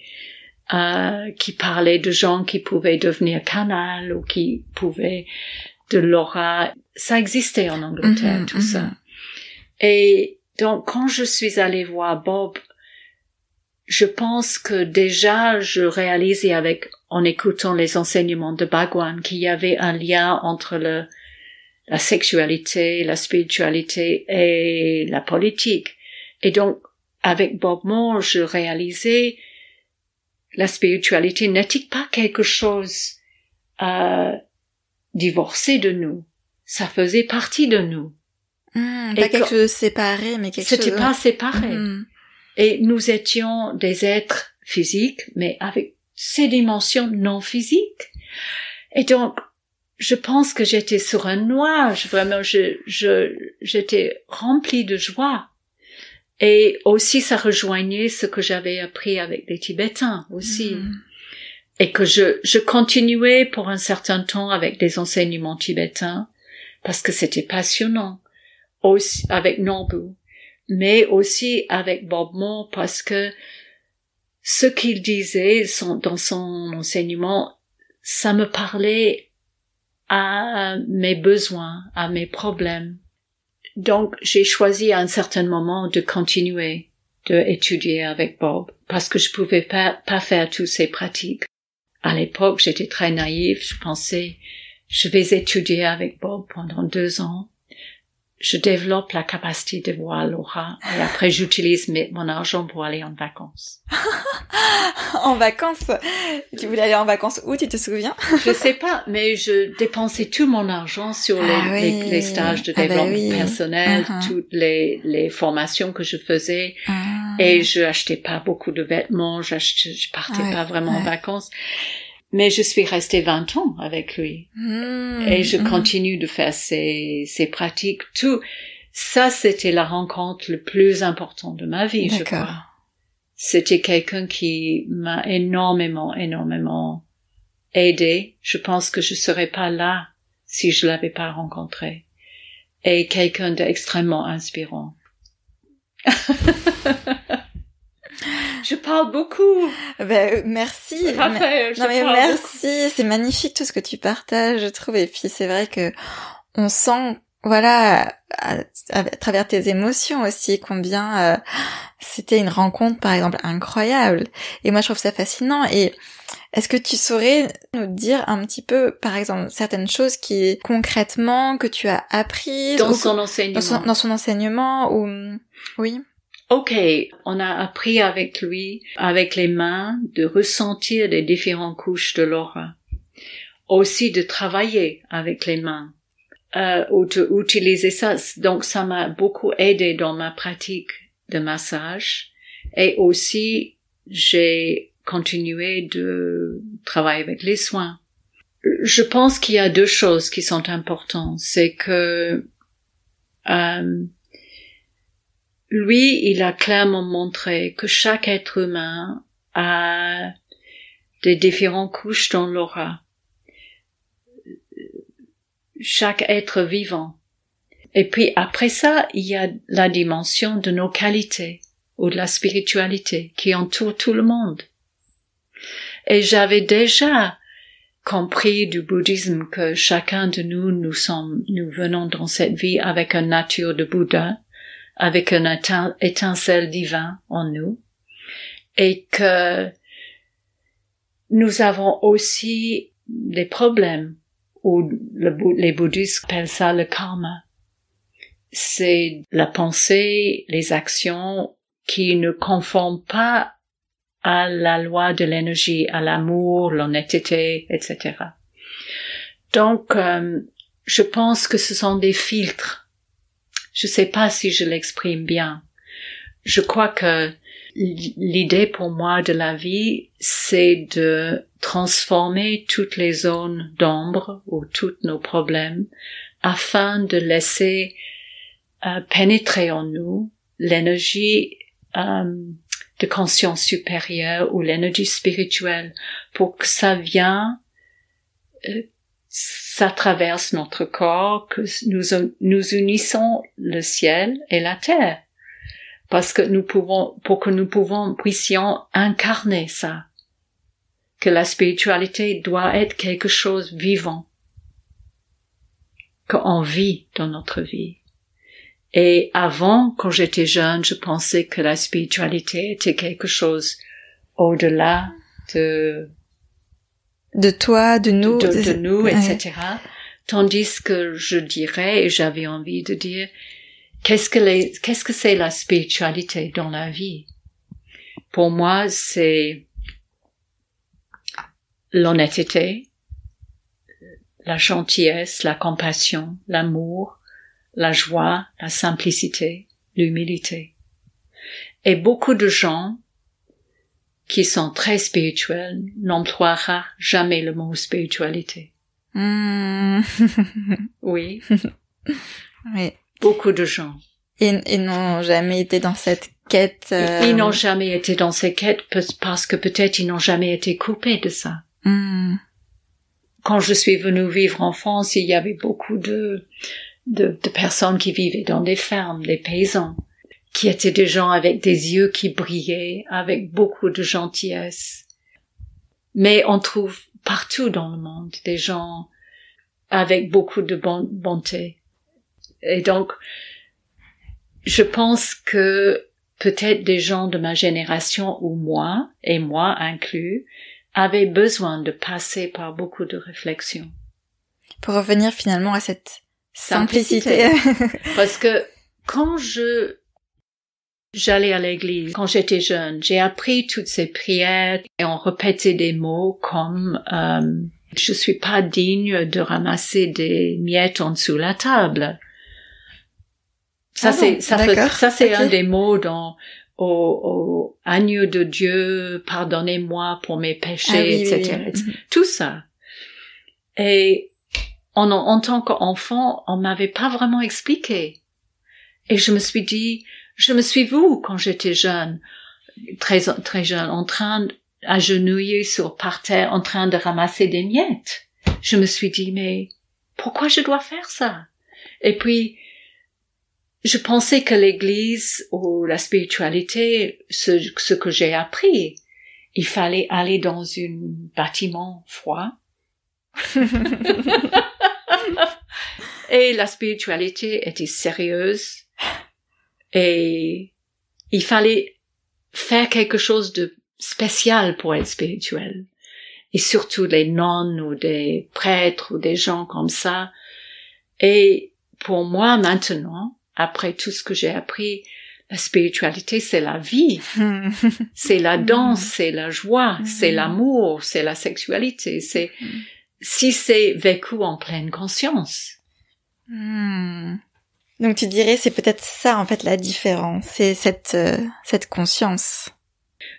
qui parlaient de gens qui pouvaient devenir canal ou qui pouvaient de l'aura. Ça existait en Angleterre, tout ça. Et donc, quand je suis allée voir Bob, je pense que déjà, je réalisais en écoutant les enseignements de Bhagwan, qu'il y avait un lien entre la sexualité, la spiritualité et la politique. Et donc, avec Bob Moore, je réalisais la spiritualité n'était pas quelque chose divorcé de nous. Ça faisait partie de nous. Pas quelque chose de séparé, mais quelque chose... C'était pas séparé. Et nous étions des êtres physiques, mais avec ces dimensions non physiques. Et donc, je pense que j'étais sur un nuage, vraiment, j'étais remplie de joie. Et aussi, ça rejoignait ce que j'avais appris avec les Tibétains aussi. Et que je continuais pour un certain temps avec des enseignements tibétains, parce que c'était passionnant. Aussi, avec Nombu. Mais aussi avec Bob Moore, parce que ce qu'il disait dans son enseignement, ça me parlait à mes besoins, à mes problèmes. Donc, j'ai choisi à un certain moment de continuer d'étudier avec Bob, parce que je pouvais pas faire toutes ces pratiques. À l'époque, j'étais très naïve, je pensais, je vais étudier avec Bob pendant 2 ans. Je développe la capacité de voir l'aura, et après j'utilise mon argent pour aller en vacances. En vacances? Tu voulais aller en vacances où, tu te souviens? Je sais pas, mais je dépensais tout mon argent sur les stages de développement personnel, toutes les formations que je faisais, et je achetais pas beaucoup de vêtements, je partais pas vraiment en vacances. Mais je suis restée 20 ans avec lui. Et je continue de faire ces pratiques. Tout ça, c'était la rencontre le plus importante de ma vie, je crois. C'était quelqu'un qui m'a énormément aidé. Je pense que je serais pas là si je l'avais pas rencontré. Et quelqu'un d'extrêmement inspirant. Je parle beaucoup. Merci. Raphaël, merci. C'est magnifique tout ce que tu partages, je trouve. Et puis c'est vrai que on sent, voilà, à travers tes émotions aussi, combien c'était une rencontre, par exemple, incroyable. Et moi, je trouve ça fascinant. Et est-ce que tu saurais nous dire un petit peu, par exemple, certaines choses qui, concrètement, que tu as apprises dans son enseignement, dans son enseignement, ou oui. Ok, on a appris avec lui, avec les mains, de ressentir les différentes couches de l'aura. Aussi de travailler avec les mains, ou d'utiliser ça. Donc ça m'a beaucoup aidé dans ma pratique de massage. Et aussi, j'ai continué de travailler avec les soins. Je pense qu'il y a 2 choses qui sont importantes. C'est que lui, il a clairement montré que chaque être humain a des différentes couches dans l'aura. Chaque être vivant. Et puis après ça, il y a la dimension de nos qualités ou de la spiritualité qui entoure tout le monde. Et j'avais déjà compris du bouddhisme que chacun de nous venons dans cette vie avec une nature de Bouddha, avec une étincelle divine en nous, et que nous avons aussi des problèmes, ou les bouddhistes appellent ça le karma. C'est la pensée, les actions qui ne conforment pas à la loi de l'énergie, à l'amour, l'honnêteté, etc. Donc, je pense que ce sont des filtres. Je sais pas si je l'exprime bien. Je crois que l'idée pour moi de la vie, c'est de transformer toutes les zones d'ombre ou tous nos problèmes afin de laisser pénétrer en nous l'énergie de conscience supérieure ou l'énergie spirituelle pour que ça vienne, ça traverse notre corps, que nous unissons le ciel et la terre. Parce que puissions incarner ça. Que la spiritualité doit être quelque chose de vivant. Qu'on vit dans notre vie. Et avant, quand j'étais jeune, je pensais que la spiritualité était quelque chose au-delà de toi, de nous. De nous, etc. Tandis que je dirais, et j'avais envie de dire, qu'est-ce que c'est la spiritualité dans la vie? Pour moi, c'est l'honnêteté, la gentillesse, la compassion, l'amour, la joie, la simplicité, l'humilité. Et beaucoup de gens qui sont très spirituels n'emploiera jamais le mot spiritualité. Oui. Oui. Beaucoup de gens. Et n'ont jamais été dans cette quête. Ils n'ont jamais été dans cette quête parce que peut-être ils n'ont jamais été coupés de ça. Quand je suis venue vivre en France, il y avait beaucoup de personnes qui vivaient dans des fermes, des paysans, qui étaient des gens avec des yeux qui brillaient, avec beaucoup de gentillesse. Mais on trouve partout dans le monde des gens avec beaucoup de bonté. Et donc, je pense que peut-être des gens de ma génération ou moi, et moi inclus, avaient besoin de passer par beaucoup de réflexions. Pour revenir finalement à cette simplicité. Parce que quand j'allais à l'église, quand j'étais jeune, j'ai appris toutes ces prières et on répétait des mots comme je suis pas digne de ramasser des miettes en dessous la table. Ça c'est un des mots dans au agneau de Dieu, pardonnez-moi pour mes péchés, etc. Oui. Tout ça. Et en tant qu'enfant, on m'avait pas vraiment expliqué. Et je me suis dit, je me suis vue quand j'étais jeune, très jeune, en train agenouillée par terre, en train de ramasser des miettes. Je me suis dit, mais pourquoi je dois faire ça? Et puis, je pensais que l'église ou la spiritualité, ce que j'ai appris, il fallait aller dans un bâtiment froid. Et la spiritualité était sérieuse. Et il fallait faire quelque chose de spécial pour être spirituel. Et surtout les nonnes ou des prêtres ou des gens comme ça. Et pour moi maintenant, après tout ce que j'ai appris, la spiritualité, c'est la vie. C'est la danse, c'est la joie, c'est l'amour, c'est la sexualité. Si c'est vécu en pleine conscience. Donc tu dirais c'est peut-être ça en fait la différence, c'est cette conscience.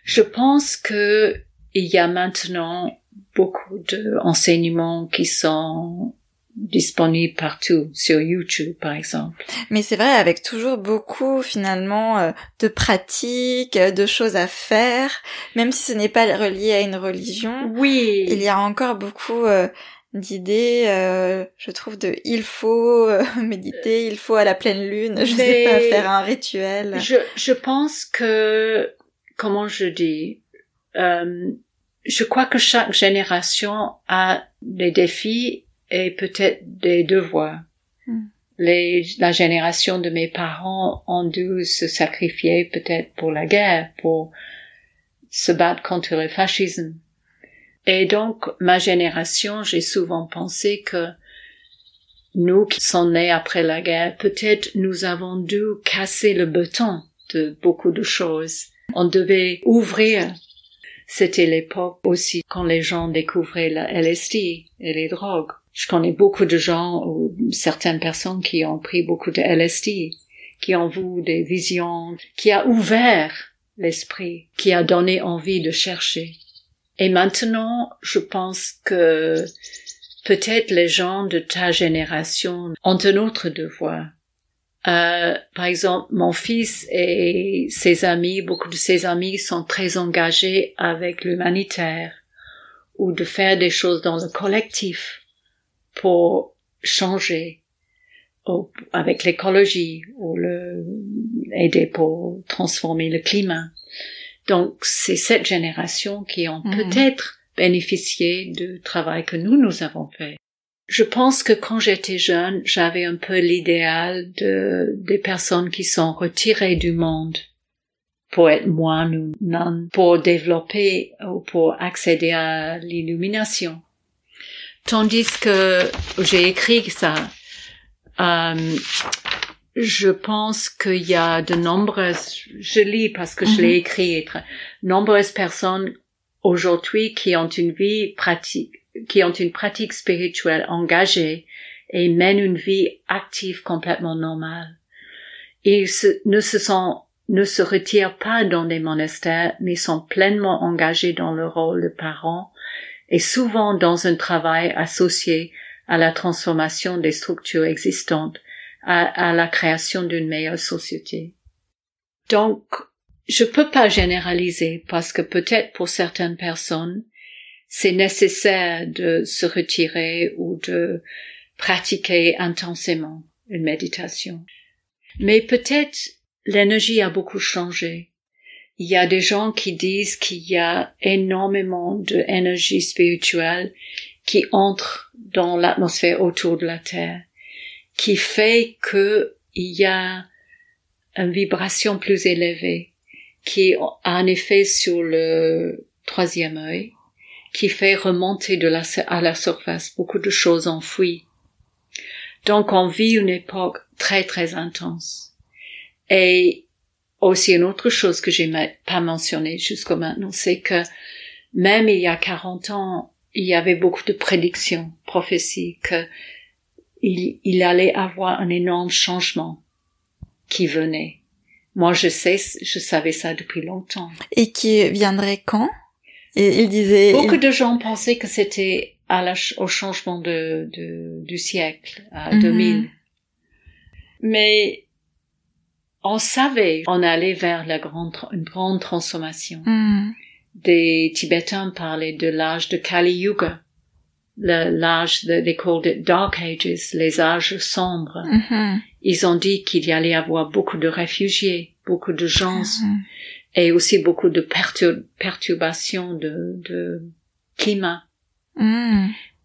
Je pense que il y a maintenant beaucoup d'enseignements qui sont disponibles partout, sur YouTube par exemple. Mais c'est vrai, avec toujours beaucoup finalement de pratiques, de choses à faire, même si ce n'est pas relié à une religion. Oui. Il y a encore beaucoup d'idées, je trouve, il faut méditer, il faut à la pleine lune, je sais pas, faire un rituel. Je pense que, comment je dis, je crois que chaque génération a des défis et peut-être des devoirs. la génération de mes parents ont dû se sacrifier peut-être pour la guerre, pour se battre contre le fascisme. Et donc, ma génération, j'ai souvent pensé que nous qui sommes nés après la guerre, peut-être nous avons dû casser le bouton de beaucoup de choses. On devait ouvrir. C'était l'époque aussi quand les gens découvraient la LSD et les drogues. Je connais beaucoup de gens ou certaines personnes qui ont pris beaucoup de LSD, qui ont vu des visions, qui a ouvert l'esprit, qui a donné envie de chercher. Et maintenant, je pense que peut-être les gens de ta génération ont un autre devoir. Par exemple, mon fils et ses amis, beaucoup de ses amis sont très engagés avec l'humanitaire ou de faire des choses dans le collectif pour changer ou avec l'écologie ou aider pour transformer le climat. Donc, c'est cette génération qui ont peut-être bénéficié du travail que nous avons fait. Je pense que quand j'étais jeune, j'avais un peu l'idéal des personnes qui sont retirées du monde pour être moines ou nonnes, pour développer ou pour accéder à l'illumination. Tandis que j'ai écrit ça, je pense qu'il y a de nombreuses, je lis parce que je l'ai écrit, nombreuses personnes aujourd'hui qui ont une vie pratique, qui ont une pratique spirituelle engagée et mènent une vie active complètement normale. Ils ne se retirent pas dans des monastères, mais sont pleinement engagés dans le rôle de parents et souvent dans un travail associé à la transformation des structures existantes, à la création d'une meilleure société. Donc, je peux pas généraliser parce que peut-être pour certaines personnes, c'est nécessaire de se retirer ou de pratiquer intensément une méditation. Mais peut-être l'énergie a beaucoup changé. Il y a des gens qui disent qu'il y a énormément d'énergie spirituelle qui entre dans l'atmosphère autour de la Terre, qui fait que il y a une vibration plus élevée, qui a un effet sur le troisième œil, qui fait remonter à la surface beaucoup de choses enfouies. Donc on vit une époque très très intense. Et aussi une autre chose que j'ai pas mentionnée jusqu'à maintenant, c'est que même il y a 40 ans, il y avait beaucoup de prédictions, prophéties, que il allait avoir un énorme changement qui venait. Moi, je savais ça depuis longtemps. Et qui viendrait quand? Et il disait... Beaucoup de gens pensaient que c'était au changement du siècle, à 2000. Mais on savait, on allait vers une grande transformation. Des Tibétains parlaient de l'âge de Kali Yuga, l'âge they called it Dark Ages, les âges sombres. Ils ont dit qu'il y allait avoir beaucoup de réfugiés, beaucoup de gens, et aussi beaucoup de perturbations de climat.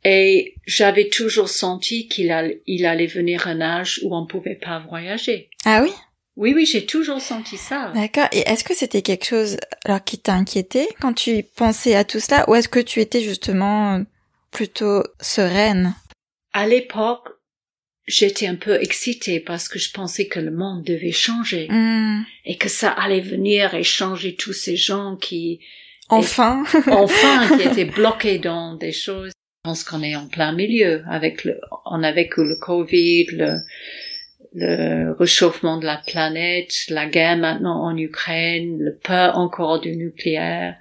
Et j'avais toujours senti qu'il allait venir un âge où on pouvait pas voyager. Ah oui? Oui, j'ai toujours senti ça. D'accord. Et est-ce que c'était quelque chose alors qui t'a inquiété quand tu pensais à tout cela, ou est-ce que tu étais justement plutôt sereine? À l'époque, j'étais un peu excitée parce que je pensais que le monde devait changer et que ça allait venir et changer tous ces gens qui qui étaient bloqués dans des choses. Je pense qu'on est en plein milieu on a vécu le Covid, le réchauffement de la planète, la guerre maintenant en Ukraine, le peur encore du nucléaire,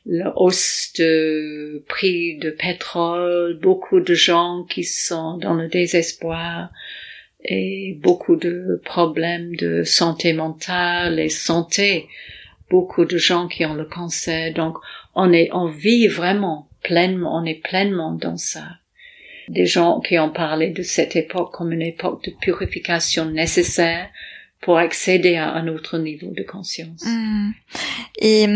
la hausse de prix de pétrole, beaucoup de gens qui sont dans le désespoir et beaucoup de problèmes de santé mentale et santé, beaucoup de gens qui ont le cancer. Donc on vit vraiment pleinement, on est pleinement dans ça. Des gens qui ont parlé de cette époque comme une époque de purification nécessaire pour accéder à un autre niveau de conscience. Et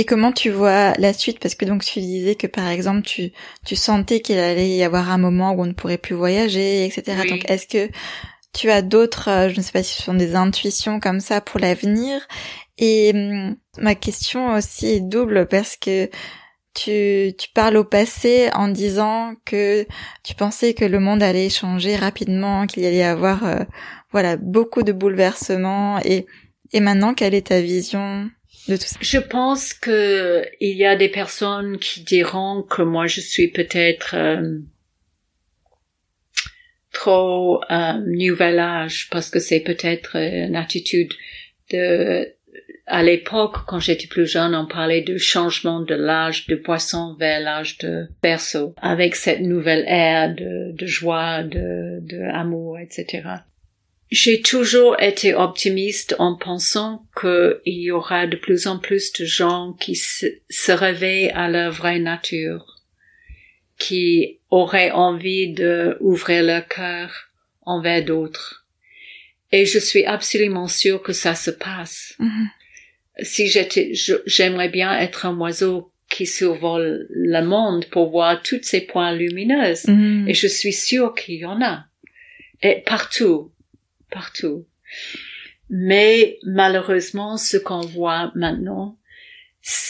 comment tu vois la suite? Parce que donc tu disais que par exemple tu sentais qu'il allait y avoir un moment où on ne pourrait plus voyager, etc. Oui. Donc est-ce que tu as d'autres, je ne sais pas si ce sont des intuitions comme ça pour l'avenir. Et ma question aussi est double parce que tu parles au passé en disant que tu pensais que le monde allait changer rapidement, qu'il y allait y avoir beaucoup de bouleversements et maintenant quelle est ta vision de tout ça? Je pense que il y a des personnes qui diront que moi je suis peut-être trop nouvel âge parce que c'est peut-être une attitude à l'époque, quand j'étais plus jeune, on parlait du changement de l'âge de poisson vers l'âge de berceau, avec cette nouvelle ère de joie, de amour, etc. J'ai toujours été optimiste en pensant qu'il y aura de plus en plus de gens qui se réveillent à leur vraie nature, qui auraient envie d'ouvrir leur cœur envers d'autres. Et je suis absolument sûre que ça se passe. Mm-hmm. Si j'aimerais bien être un oiseau qui survole le monde pour voir tous ces points lumineux. Mm. Et je suis sûre qu'il y en a. Et partout. Mais malheureusement, ce qu'on voit maintenant,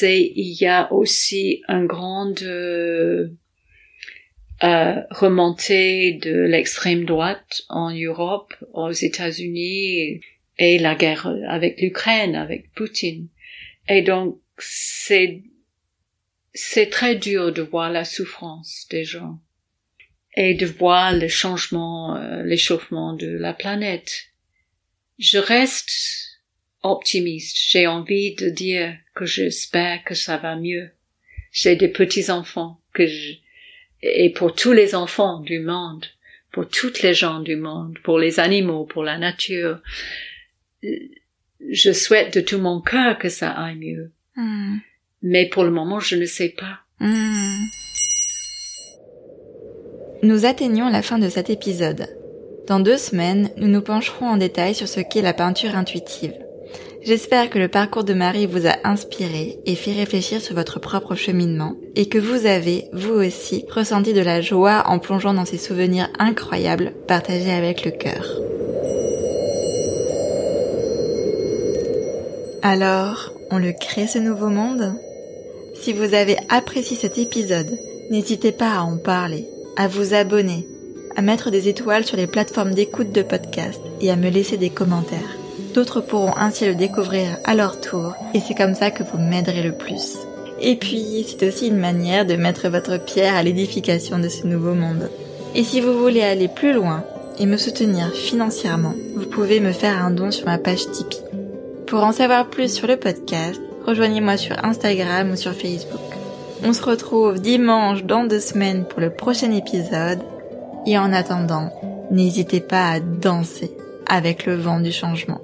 il y a aussi une grande remontée de l'extrême droite en Europe, aux États-Unis, et la guerre avec l'Ukraine, avec Poutine. Et donc, c'est très dur de voir la souffrance des gens et de voir le changement, l'échauffement de la planète. Je reste optimiste. J'ai envie de dire que j'espère que ça va mieux. J'ai des petits-enfants et pour tous les enfants du monde, pour toutes les gens du monde, pour les animaux, pour la nature, je souhaite de tout mon cœur que ça aille mieux. Mm. Mais pour le moment, je ne sais pas. Mm. Nous atteignons la fin de cet épisode. Dans 2 semaines, nous nous pencherons en détail sur ce qu'est la peinture intuitive. J'espère que le parcours de Marie vous a inspiré et fait réfléchir sur votre propre cheminement et que vous avez, vous aussi, ressenti de la joie en plongeant dans ces souvenirs incroyables partagés avec le cœur. Alors, on le crée ce nouveau monde ? Si vous avez apprécié cet épisode, n'hésitez pas à en parler, à vous abonner, à mettre des étoiles sur les plateformes d'écoute de podcast et à me laisser des commentaires. D'autres pourront ainsi le découvrir à leur tour et c'est comme ça que vous m'aiderez le plus. Et puis, c'est aussi une manière de mettre votre pierre à l'édification de ce nouveau monde. Et si vous voulez aller plus loin et me soutenir financièrement, vous pouvez me faire un don sur ma page Tipeee. Pour en savoir plus sur le podcast, rejoignez-moi sur Instagram ou sur Facebook. On se retrouve dimanche dans 2 semaines pour le prochain épisode. Et en attendant, n'hésitez pas à danser avec le vent du changement.